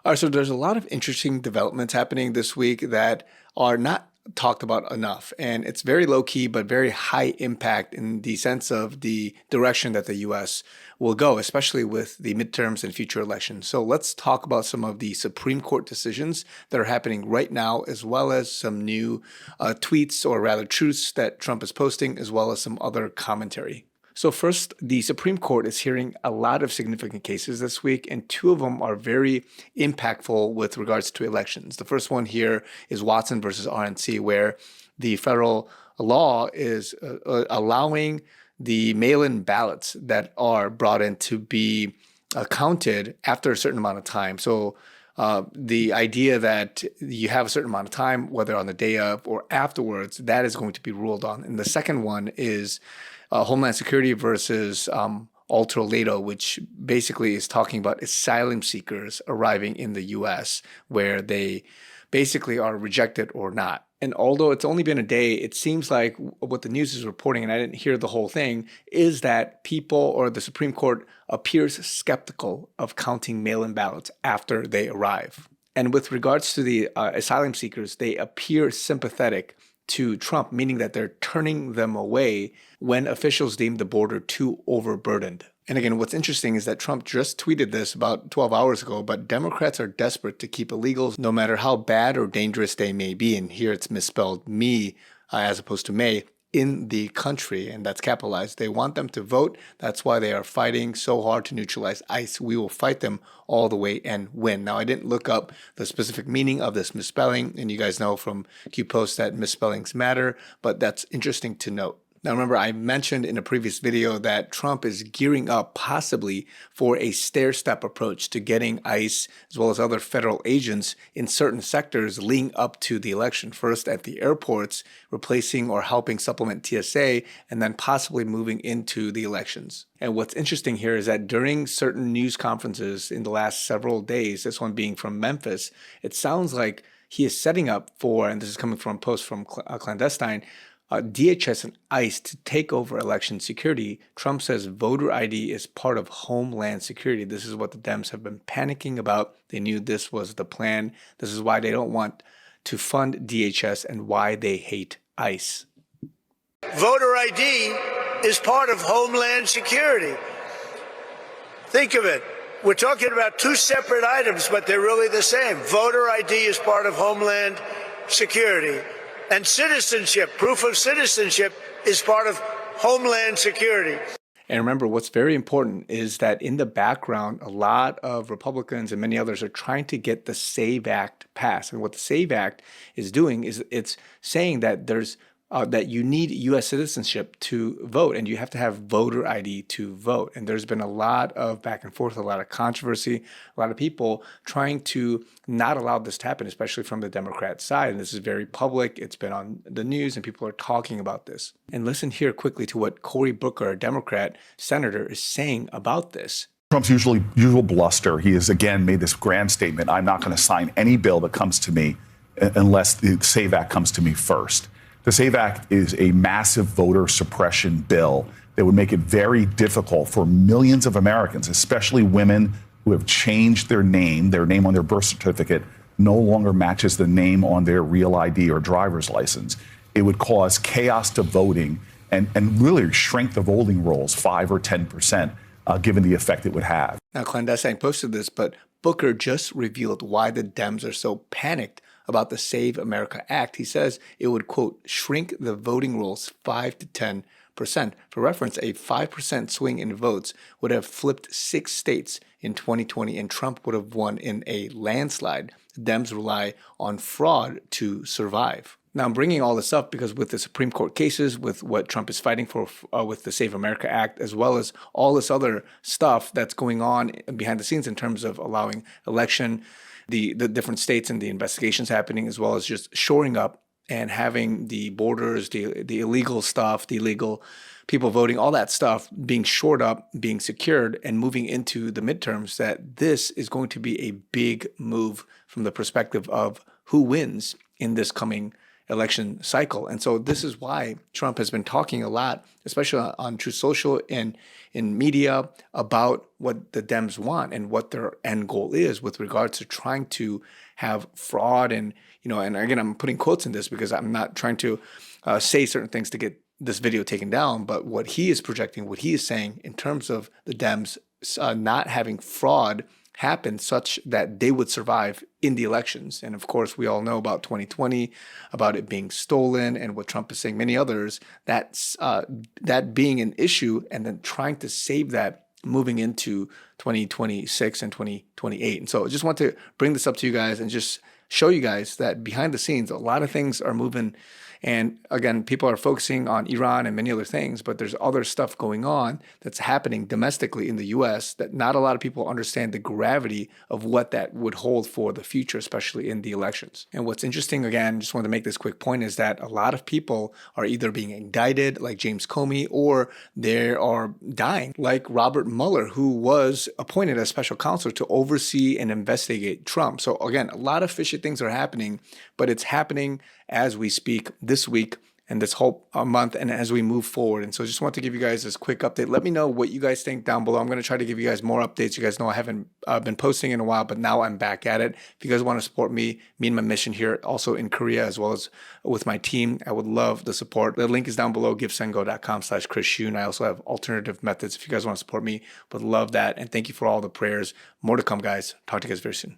All right, so there's a lot of interesting developments happening this week that are not talked about enough. And it's very low key, but very high impact in the sense of the direction that the US will go, especially with the midterms and future elections. So let's talk about some of the Supreme Court decisions that are happening right now, as well as some new tweets, or rather truths that Trump is posting, as well as some other commentary. So first, the Supreme Court is hearing a lot of significant cases this week, and two of them are very impactful with regards to elections. The first one here is Watson versus RNC, where the federal law is allowing the mail-in ballots that are brought in to be counted after a certain amount of time. So the idea that you have a certain amount of time, whether on the day of or afterwards, that is going to be ruled on. And the second one is Homeland Security versus Ultra Lato, which basically is talking about asylum seekers arriving in the U.S., where they basically are rejected or not. And although it's only been a day, it seems like what the news is reporting, and I didn't hear the whole thing, is that people, or the Supreme Court, appears skeptical of counting mail-in ballots after they arrive. And with regards to the asylum seekers, they appear sympathetic to Trump, meaning that they're turning them away when officials deem the border too overburdened. And again, what's interesting is that Trump just tweeted this about 12 hours ago, but Democrats are desperate to keep illegals, no matter how bad or dangerous they may be. And here it's misspelled me as opposed to may, in the country, and that's capitalized. They want them to vote. That's why they are fighting so hard to neutralize ICE. We will fight them all the way and win. Now, I didn't look up the specific meaning of this misspelling, and you guys know from Q Post that misspellings matter, but that's interesting to note. Now, remember, I mentioned in a previous video that Trump is gearing up possibly for a stair-step approach to getting ICE as well as other federal agents in certain sectors leading up to the election. First at the airports, replacing or helping supplement TSA, and then possibly moving into the elections. And what's interesting here is that during certain news conferences in the last several days, this one being from Memphis, it sounds like he is setting up for, and this is coming from a post from Clandestine, DHS and ICE to take over election security. Trump says voter ID is part of Homeland Security. This is what the Dems have been panicking about. They knew this was the plan. This is why they don't want to fund DHS and why they hate ICE. Voter ID is part of Homeland Security. Think of it. We're talking about two separate items, but they're really the same. Voter ID is part of Homeland Security. And citizenship, proof of citizenship, is part of Homeland Security. And remember, what's very important is that in the background, a lot of Republicans and many others are trying to get the SAVE Act passed. And what the SAVE Act is doing is it's saying that there's that you need U.S. citizenship to vote, and you have to have voter ID to vote. And there's been a lot of back and forth, a lot of controversy, a lot of people trying to not allow this to happen, especially from the Democrat side. And this is very public. It's been on the news, and people are talking about this. And listen here quickly to what Cory Booker, a Democrat senator, is saying about this. Trump's usual bluster. He has again made this grand statement: I'm not going to sign any bill that comes to me unless the SAVE Act comes to me first. The SAVE Act is a massive voter suppression bill that would make it very difficult for millions of Americans, especially women who have changed their name on their birth certificate no longer matches the name on their real ID or driver's license. It would cause chaos to voting and really shrink the voting rolls 5 or 10%, given the effect it would have. Now, Clandestine posted this, but Booker just revealed why the Dems are so panicked about the Save America Act. He says it would, quote, shrink the voting rolls 5 to 10%. For reference, a 5% swing in votes would have flipped 6 states in 2020, and Trump would have won in a landslide. The Dems rely on fraud to survive. Now, I'm bringing all this up because with the Supreme Court cases, with what Trump is fighting for with the Save America Act, as well as all this other stuff that's going on behind the scenes in terms of allowing election, the different states and the investigations happening, as well as just shoring up and having the borders, the illegal stuff, the illegal people voting, all that stuff being shored up, being secured, and moving into the midterms, that this is going to be a big move from the perspective of who wins in this coming election cycle. And so this is why Trump has been talking a lot, especially on Truth Social and in media, about what the Dems want and what their end goal is with regards to trying to have fraud. And, and again, I'm putting quotes in this because I'm not trying to say certain things to get this video taken down, but what he is projecting, what he is saying in terms of the Dems not having fraud happen such that they would survive in the elections. And of course, we all know about 2020, about it being stolen, and what Trump is saying, many others, that's that being an issue, and then trying to save that moving into 2026 and 2028. And so I just want to bring this up to you guys and just show you guys that behind the scenes, a lot of things are moving. And again, people are focusing on Iran and many other things, but there's other stuff going on that's happening domestically in the US that not a lot of people understand the gravity of what that would hold for the future, especially in the elections. And what's interesting, again, just wanted to make this quick point, is that a lot of people are either being indicted, like James Comey, or they are dying, like Robert Mueller, who was appointed as special counsel to oversee and investigate Trump. So again, a lot of fishy things are happening, but it's happening as we speak this week and this whole month and as we move forward. And so I just want to give you guys this quick update. Let me know what you guys think down below. I'm going to try to give you guys more updates. You guys know I haven't been posting in a while, but now I'm back at it. If you guys want to support me and my mission here, also in Korea, as well as with my team, I would love the support. The link is down below, givesendgo.com/chrisyoonyt. I also have alternative methods if you guys want to support me. Would love that. And thank you for all the prayers. More to come, guys. Talk to you guys very soon.